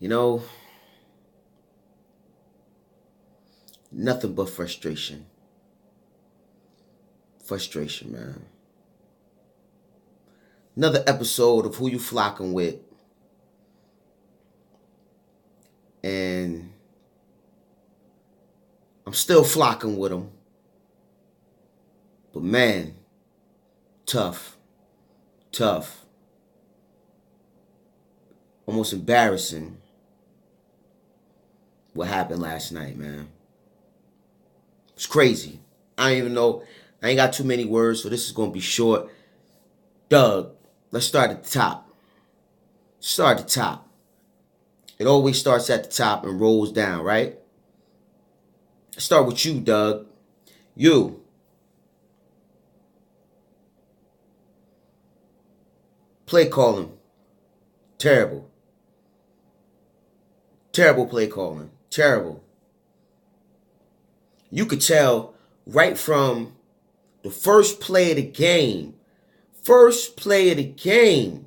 You know, nothing but frustration. Frustration, man. Another episode of Who You Flocking With. And I'm still flocking with them. But man, tough. Tough. Almost embarrassing what happened last night, man. It's crazy. I don't even know. I ain't got too many words, so this is going to be short. Doug, let's start at the top. Start at the top. It always starts at the top and rolls down, right? Let's start with you, Doug. You. Play calling. Terrible. Terrible play calling. Terrible. You could tell right from the first play of the game. First play of the game.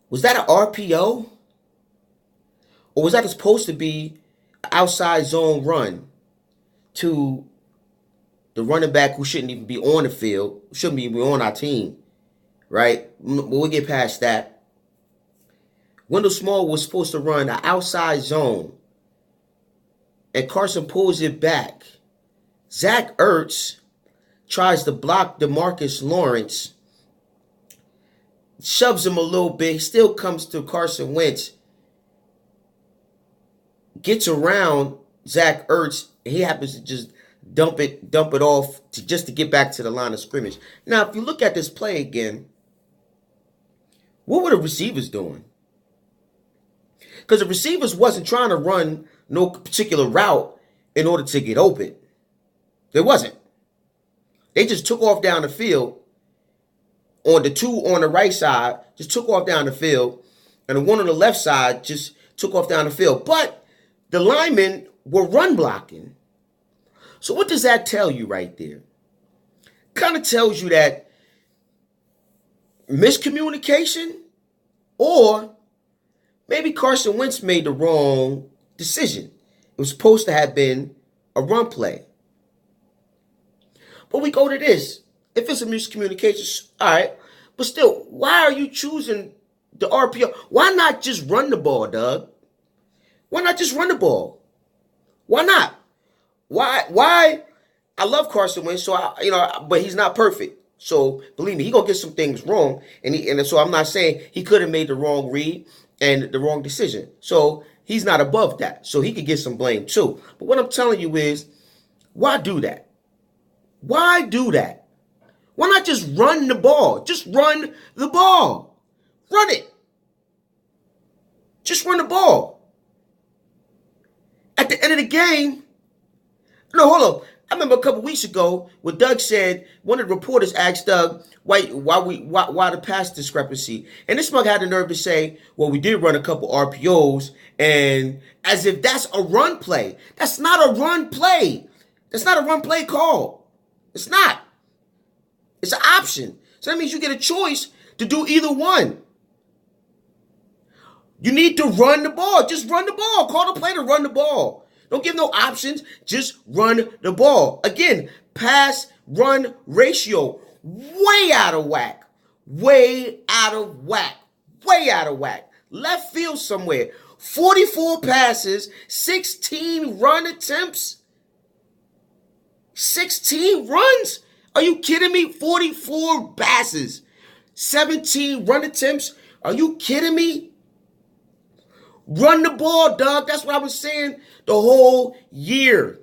Was that an RPO? Or was that supposed to be an outside zone run to the running back who shouldn't even be on the field, shouldn't be on our team, right? But we'll get past that. Wendell Small was supposed to run an outside zone, and Carson pulls it back. Zach Ertz tries to block DeMarcus Lawrence, shoves him a little bit, still comes to Carson Wentz, gets around Zach Ertz, and he happens to just dump it off just to get back to the line of scrimmage. Now, if you look at this play again, what were the receivers doing? Because the receivers wasn't trying to run no particular route in order to get open. There wasn't. They just took off down the field on the two on the right side, just took off down the field, and the one on the left side just took off down the field. But the linemen were run blocking. So what does that tell you right there? Kind of tells you that miscommunication, or maybe Carson Wentz made the wrong decision. It was supposed to have been a run play. But we go to this. If it's a miscommunication, all right. But still, why are you choosing the RPO? Why not just run the ball, Doug? Why not just run the ball? Why not? Why? I love Carson Wentz, but he's not perfect. So believe me, he gonna get some things wrong, and so I'm not saying he could have made the wrong read and the wrong decision. So he's not above that. So he could get some blame too. But what I'm telling you is, why do that? Why do that? Why not just run the ball? Just run the ball. Run it. Just run the ball. At the end of the game, no, hold on. I remember a couple weeks ago when Doug said, one of the reporters asked Doug why the pass discrepancy. And this mug had the nerve to say, well, we did run a couple RPOs, and as if that's a run play. That's not a run play. That's not a run play call. It's not. It's an option. So that means you get a choice to do either one. You need to run the ball. Just run the ball. Call the play to run the ball. Don't give no options. Just run the ball. Again, pass-run ratio. Way out of whack. Way out of whack. Way out of whack. Left field somewhere. 44 passes, 16 run attempts. 16 runs? Are you kidding me? 44 passes, 17 run attempts. Are you kidding me? Run the ball, Doug. That's what I was saying the whole year.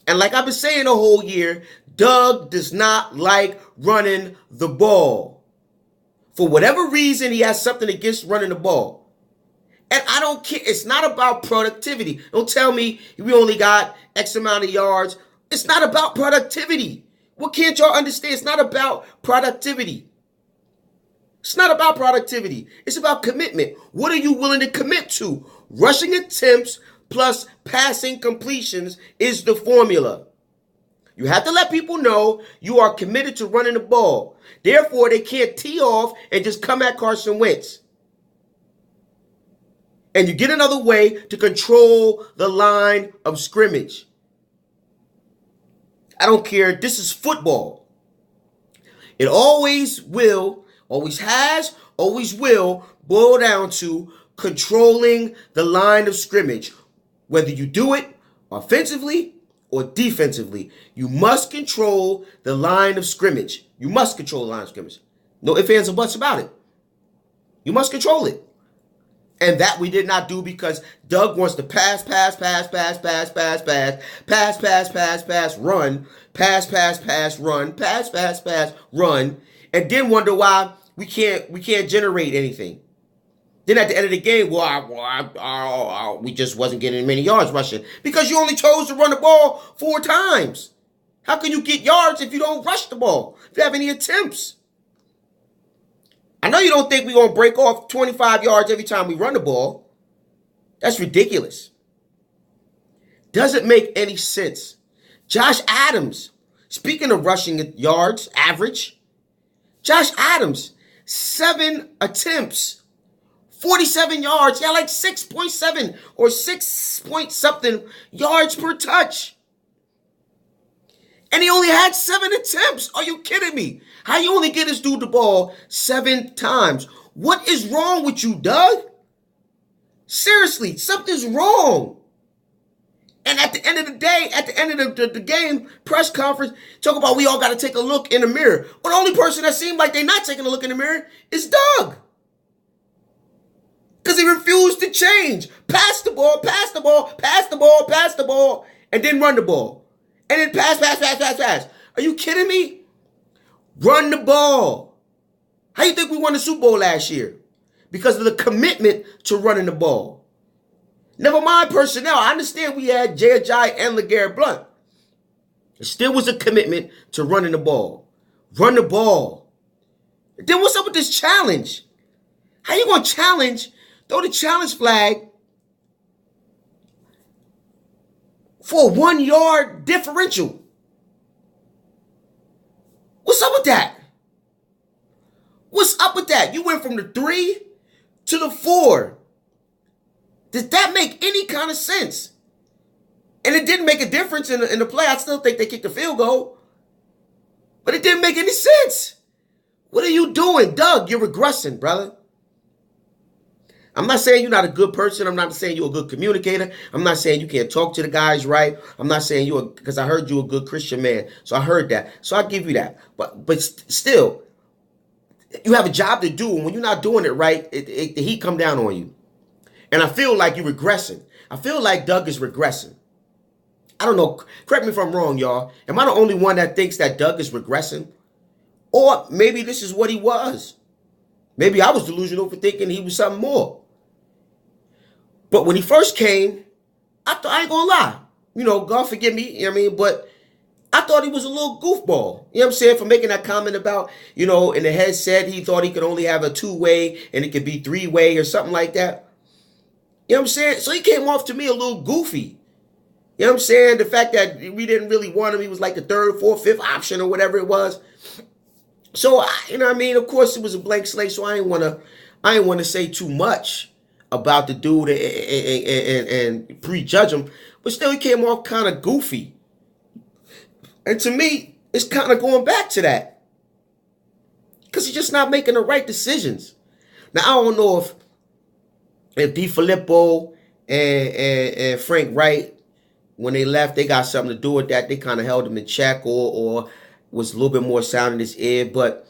And like I've been saying the whole year, Doug does not like running the ball. For whatever reason, he has something against running the ball. And I don't care. It's not about productivity. Don't tell me we only got X amount of yards. It's not about productivity. What can't y'all understand? It's not about productivity. It's not about productivity. It's about commitment. What are you willing to commit to? Rushing attempts plus passing completions is the formula. You have to let people know you are committed to running the ball. Therefore, they can't tee off and just come at Carson Wentz. And you get another way to control the line of scrimmage. I don't care. This is football. It always will, always has, always will boil down to controlling the line of scrimmage. Whether you do it offensively or defensively, you must control the line of scrimmage. You must control the line of scrimmage. No ifs, ands, or buts about it. You must control it. And that we did not do because Doug wants to pass, run, run, and then wonder why we can't generate anything. Then at the end of the game, we just wasn't getting many yards rushing because you only chose to run the ball 4 times. How can you get yards if you don't rush the ball? If you have any attempts? I know you don't think we're going to break off 25 yards every time we run the ball. That's ridiculous. Doesn't make any sense. Josh Adams, speaking of rushing yards, average, Josh Adams, 7 attempts, 47 yards. Yeah, like 6.7 or 6 point something yards per touch. And he only had 7 attempts. Are you kidding me? How you only get this dude the ball 7 times? What is wrong with you, Doug? Seriously, something's wrong. And at the end of the day, at the end of the game press conference, talk about we all got to take a look in the mirror. But the only person that seemed like they're not taking a look in the mirror is Doug. Because he refused to change. Pass the ball, and then run the ball. And then pass. Are you kidding me? Run the ball. How you think we won the Super Bowl last year? Because of the commitment to running the ball. Never mind personnel. I understand we had Jay Ajayi and LeGarrette Blount. It still was a commitment to running the ball. Run the ball. Then what's up with this challenge? How you going to challenge, throw the challenge flag for a 1 yard differential? What's up with that? What's up with that? You went from the 3 to the 4. Did that make any kind of sense? And it didn't make a difference in the play. I still think they kicked the field goal. But it didn't make any sense. What are you doing? Doug, you're regressing, brother. I'm not saying you're not a good person. I'm not saying you're a good communicator. I'm not saying you can't talk to the guys right. I'm not saying because I heard you a good Christian man. So I heard that. So I'll give you that. But still, you have a job to do. And when you're not doing it right, the heat come down on you. And I feel like you're regressing. I feel like Doug is regressing. I don't know. Correct me if I'm wrong, y'all. Am I the only one that thinks that Doug is regressing? Or maybe this is what he was. Maybe I was delusional for thinking he was something more. But when he first came, I ain't gonna lie. You know, God forgive me, you know what I mean? But I thought he was a little goofball. You know what I'm saying? For making that comment about, you know, in the headset, he thought he could only have a 2-way and it could be 3-way or something like that. You know what I'm saying? So he came off to me a little goofy. You know what I'm saying? The fact that we didn't really want him. He was like the 3rd, 4th, 5th option or whatever it was. So, you know what I mean? Of course, it was a blank slate, so I ain't want to say too much about the dude and prejudge him. But still, he came off kind of goofy. And to me, it's kind of going back to that. Because he's just not making the right decisions. Now, I don't know if DeFilippo and Frank Wright, when they left, they got something to do with that. They kind of held him in check or was a little bit more sound in his ear. But,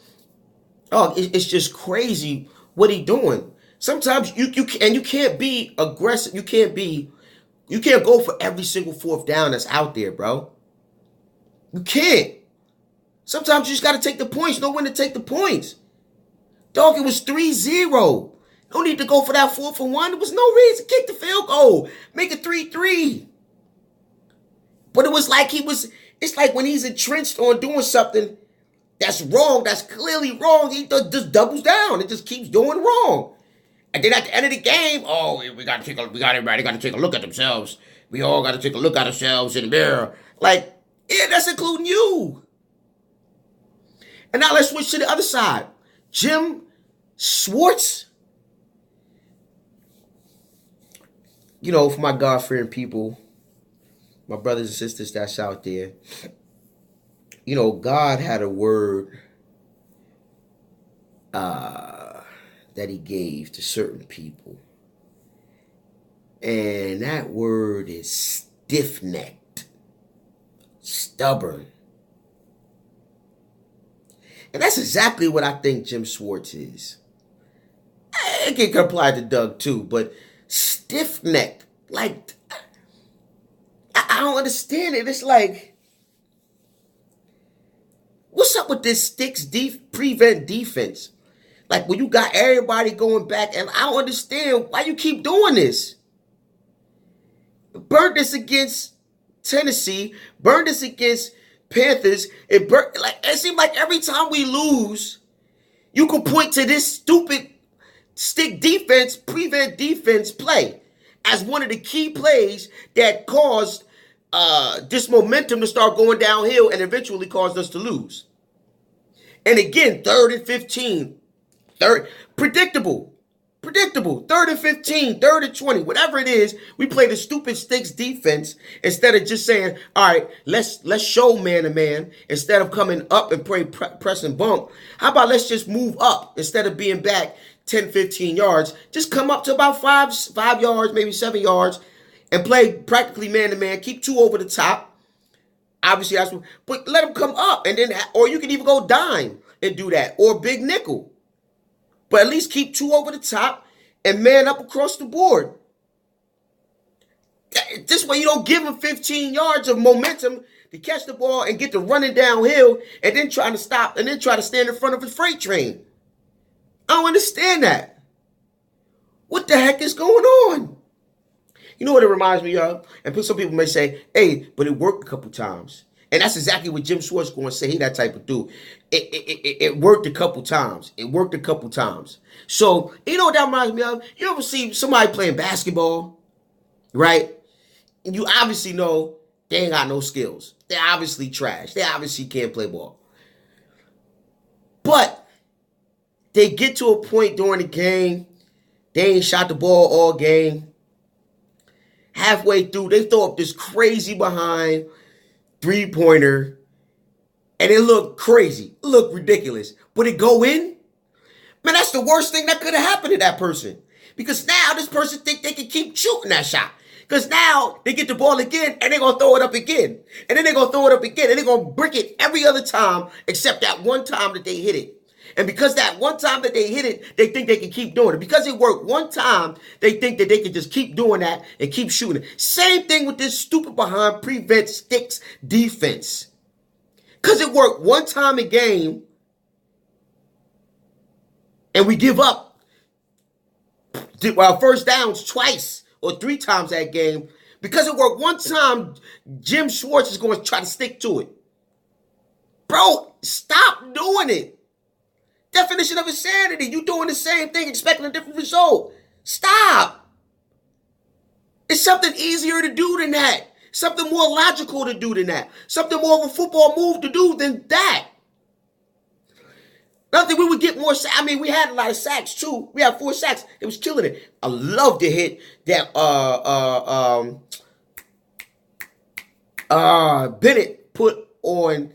it's just crazy what he doing. Sometimes you can't be aggressive. You can't go for every single 4th down that's out there, bro. You can't. Sometimes you just got to take the points. Know when to take the points. Dog, it was 3-0. No need to go for that 4th and 1. There was no reason to kick the field goal. Make it 3-3. But it was like it's like when he's entrenched on doing something that's wrong, that's clearly wrong, he just doubles down. It just keeps doing wrong. And then at the end of the game, everybody got to take a look at themselves. We all got to take a look at ourselves in the mirror. Like, yeah, that's including you. And now let's switch to the other side. Jim Schwartz. For my God-fearing people, my brothers and sisters that's out there, God had a word that he gave to certain people. And that word is stiff-necked, stubborn. And that's exactly what I think Jim Schwartz is. It can apply to Doug too, but stiff-necked. Like, I don't understand it. It's like, what's up with this sticks prevent defense? Like, when you got everybody going back, and I don't understand why you keep doing this. Burned this against Tennessee, burned this against Panthers. It seemed like every time we lose, you could point to this stupid stick defense, prevent defense play as one of the key plays that caused this momentum to start going downhill and eventually caused us to lose. And again, 3rd and 15, predictable, 3rd and 15, 3rd and 20, whatever it is, we play the stupid sticks defense instead of just saying, all right, let's show man to man instead of coming up and press and bump. How about let's just move up instead of being back 10, 15 yards, just come up to about 5 yards, maybe 7 yards, and play practically man-to-man. Keep 2 over the top. Obviously, but let them come up, and then, or you can even go dime and do that, or big nickel. But at least keep 2 over the top and man up across the board. This way, you don't give them 15 yards of momentum to catch the ball and get to running downhill, and then trying to stop, and then try to stand in front of a freight train. I don't understand that. What the heck is going on? You know what it reminds me of? And some people may say, hey, but it worked a couple times. And that's exactly what Jim Schwartz is going to say. He that type of dude. It worked a couple times. It worked a couple times. So, you know what that reminds me of? You ever see somebody playing basketball, right? And you obviously know they ain't got no skills. They're obviously trash. They obviously can't play ball. But they get to a point during the game, they ain't shot the ball all game. Halfway through, they throw up this crazy behind three-pointer, and it looked crazy. It looked ridiculous. But it go in? Man, that's the worst thing that could have happened to that person. Because now this person think they can keep shooting that shot. Because now they get the ball again, and they're going to throw it up again. And then they're going to throw it up again, and they're going to brick it every other time except that one time that they hit it. And because that one time that they hit it, they think they can keep doing it. Because it worked one time, they think that they can just keep doing that and keep shooting it. Same thing with this stupid behind prevent sticks defense. Because it worked one time a game, and we give up first downs twice or 3 times that game. Because it worked one time, Jim Schwartz is going to try to stick to it. Bro, stop doing it. Definition of insanity. You doing the same thing, expecting a different result. Stop. It's something easier to do than that. Something more logical to do than that. Something more of a football move to do than that. Nothing we would get more sacks. I mean, we had a lot of sacks too. We had 4 sacks. It was killing it. I love the hit that Bennett put on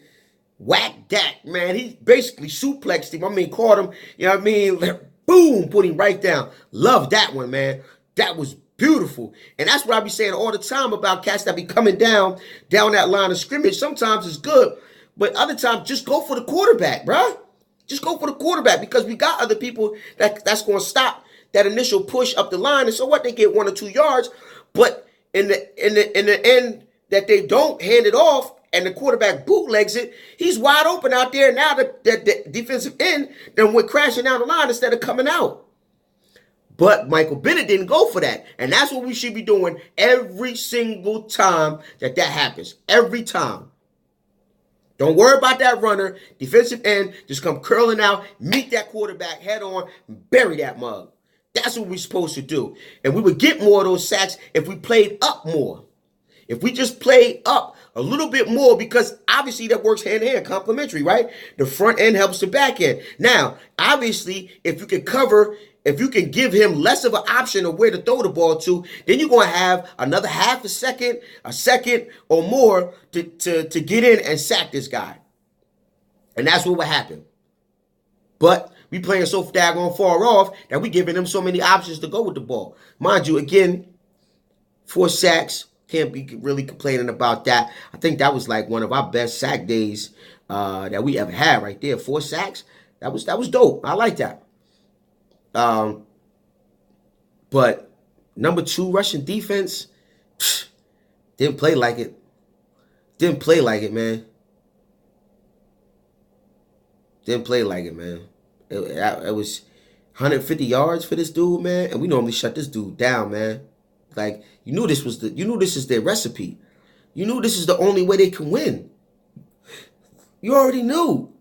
Whack Dak, man. He basically suplexed him. I mean, caught him, you know what I mean? Boom, put him right down. Love that one, man. That was beautiful. And that's what I be saying all the time about cats that be coming down that line of scrimmage. Sometimes it's good, but other times just go for the quarterback, bruh. Just go for the quarterback because we got other people that's going to stop that initial push up the line. And so what? They get 1 or 2 yards, but in the end that they don't hand it off, and the quarterback bootlegs it, he's wide open out there. Now the defensive end then went crashing down the line instead of coming out. But Michael Bennett didn't go for that. And that's what we should be doing every single time that happens. Every time. Don't worry about that runner. Defensive end, just come curling out, meet that quarterback head on, bury that mug. That's what we're supposed to do. And we would get more of those sacks if we played up more. If we just played up a little bit more, because obviously that works hand in hand, complementary, right? The front end helps the back end. Now, obviously, if you can cover if you can give him less of an option of where to throw the ball to, then you're going to have another half a second or more to get in and sack this guy. And that's what would happen. But we playing so daggone far off that we giving them so many options to go with the ball. Mind you, again, 4 sacks. Can't be really complaining about that. I think that was like one of our best sack days that we ever had right there. 4 sacks. That was dope. I like that. But number 2 rushing defense, didn't play like it. Didn't play like it, man. Didn't play like it, man. It was 150 yards for this dude, man, and we normally shut this dude down, man. Like, you knew this is their recipe. You knew this is the only way they can win. You already knew.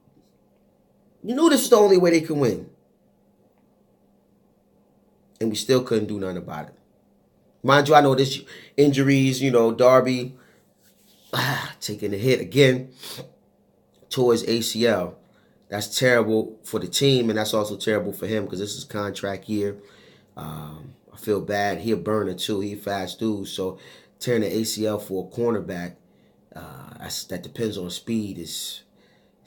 You knew this is the only way they can win. And we still couldn't do nothing about it. Mind you, I know this injuries, Darby taking a hit again towards ACL. That's terrible for the team, and that's also terrible for him because this is contract year. I feel bad. He a burner too. He a fast dude. So tearing the ACL for a cornerback, that depends on speed, is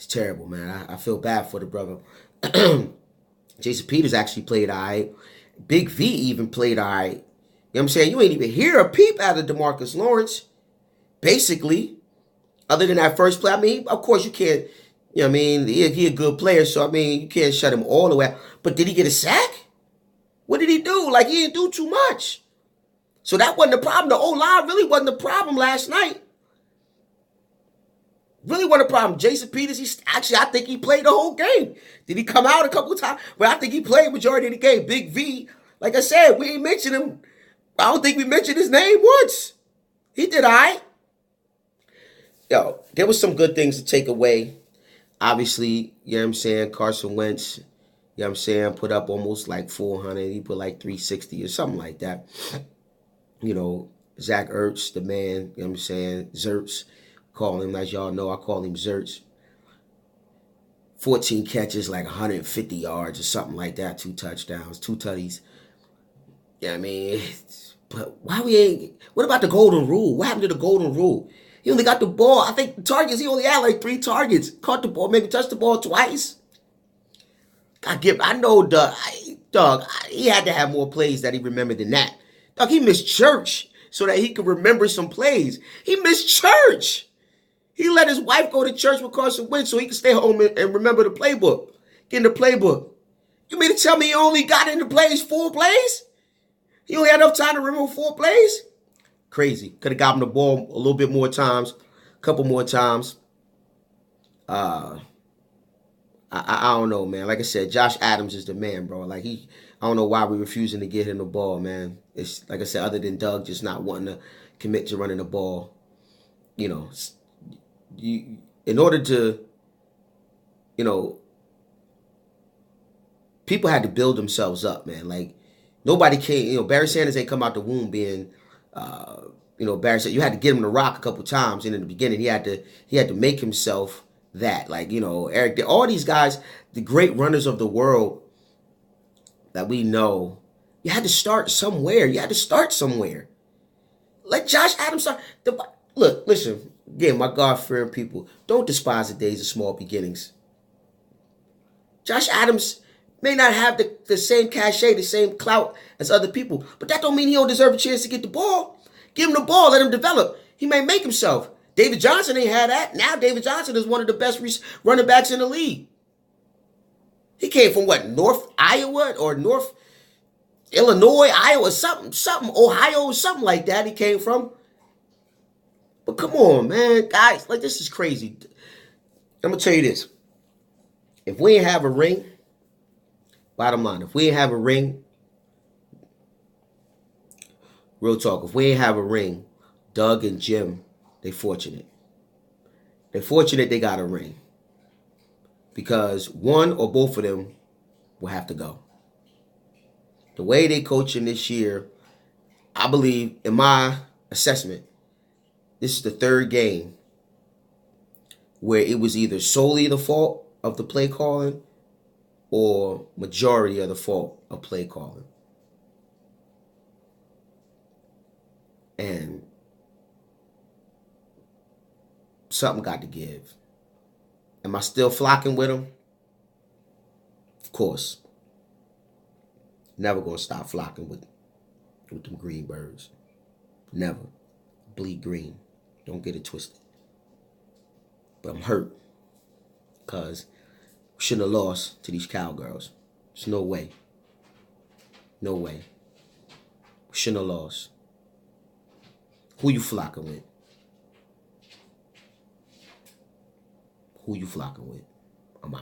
terrible, man. I feel bad for the brother. Jason Peters actually played all right. Big V even played all right. You know what I'm saying? You ain't even hear a peep out of DeMarcus Lawrence, basically, other than that first play. I mean, of course you can't, you know what I mean? He a good player, so I mean, you can't shut him all the way out. But did he get a sack? What did he do? Like, he didn't do too much. So that wasn't the problem. The O-line really wasn't the problem last night. Really wasn't a problem. Jason Peters, I think he played the whole game. Did he come out a couple of times? But I think he played majority of the game. Big V, like I said, we ain't mentioned him. I don't think we mentioned his name once. He did all right. Yo, there was some good things to take away. Obviously, you know what I'm saying, Carson Wentz, you know what I'm saying, put up almost like 400. He put like 360 or something like that. Zach Ertz, the man, you know what I'm saying, Zertz. Call him, as y'all know, I call him Zertz. 14 catches, like 150 yards or something like that. 2 touchdowns, 2 tutties. Yeah, I mean, but what about the golden rule? What happened to the golden rule? He only got the ball. I think targets, he only had like 3 targets. Caught the ball, maybe touched the ball twice. I know, Doug, he had to have more plays that he remembered than that. Doug, he missed church so that he could remember some plays. He missed church. He let his wife go to church with Carson Wentz so he could stay home and remember the playbook. Get in the playbook. You mean to tell me he only got into plays 4 plays? He only had enough time to remember 4 plays? Crazy. Could have got him the ball a little bit more times, a couple more times. I don't know, man. Like I said, Josh Adams is the man, bro. Like I don't know why we're refusing to get him the ball, man. It's like I said, other than Doug just not wanting to commit to running the ball, in order to, people had to build themselves up, man. Like, nobody came, Barry Sanders ain't come out the womb being, Barry said you had to get him to rock a couple times. And in the beginning, he had to make himself that. Like, Eric, all these guys, the great runners of the world that we know, you had to start somewhere. Let Josh Adams start. Look, listen. Again, my God-fearing people, don't despise the days of small beginnings. Josh Adams may not have the same cachet, the same clout as other people, but that don't mean he don't deserve a chance to get the ball. Give him the ball, let him develop. He may make himself. David Johnson ain't had that. Now David Johnson is one of the best running backs in the league. He came from what, North Iowa or North Illinois, Iowa, something, Ohio, something like that he came from. But come on, man, guys, like, this is crazy. I'm going to tell you this. If we ain't have a ring, bottom line, if we ain't have a ring, real talk, if we ain't have a ring, Doug and Jim, they fortunate. They're fortunate they got a ring. Because one or both of them will have to go. The way they coaching this year, I believe, in my assessment, this is the 3rd game where it was either solely the fault of the play calling or majority of the fault of play calling. And something got to give. Am I still flocking with them? Of course. Never gonna stop flocking with them green birds. Never. Bleed green. Don't get it twisted. But I'm hurt. Because we shouldn't have lost to these cowgirls. There's no way. No way. We shouldn't have lost. Who you flocking with? Who you flocking with? I'm out.